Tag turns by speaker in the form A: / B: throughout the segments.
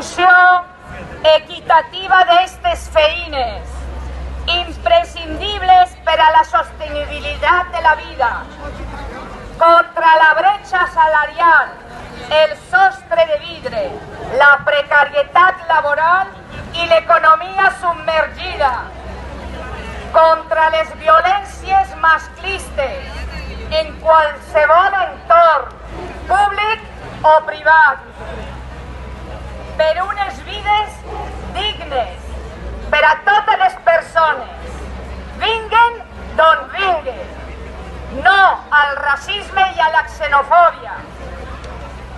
A: distribució equitativa d'estes feines, imprescindibles per a la sostenibilitat de la vida, contra la bretxa salarial, el sostre de vidre, la precarietat laboral i l'economia submergida, contra les violències masclistes en qualsevol entorn, públic o privat, per unes vides dignes per a totes les persones, vinguen d'on vinguen, no al racisme i a la xenofòbia,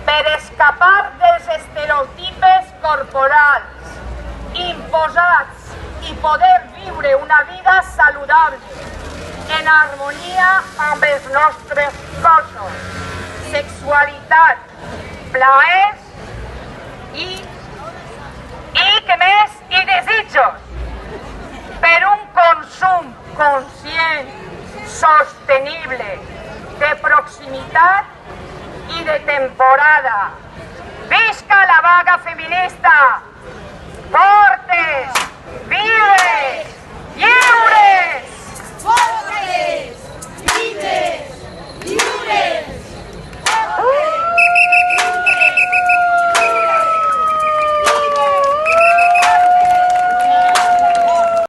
A: per escapar dels estereotipes corporals imposats i poder viure una vida saludable, en harmonia amb els nostres cossos, sexualitat, plaers i què més? I desitjos, per un consum conscient, sostenible, de proximitat i de temporada. Visca la vaga feminista!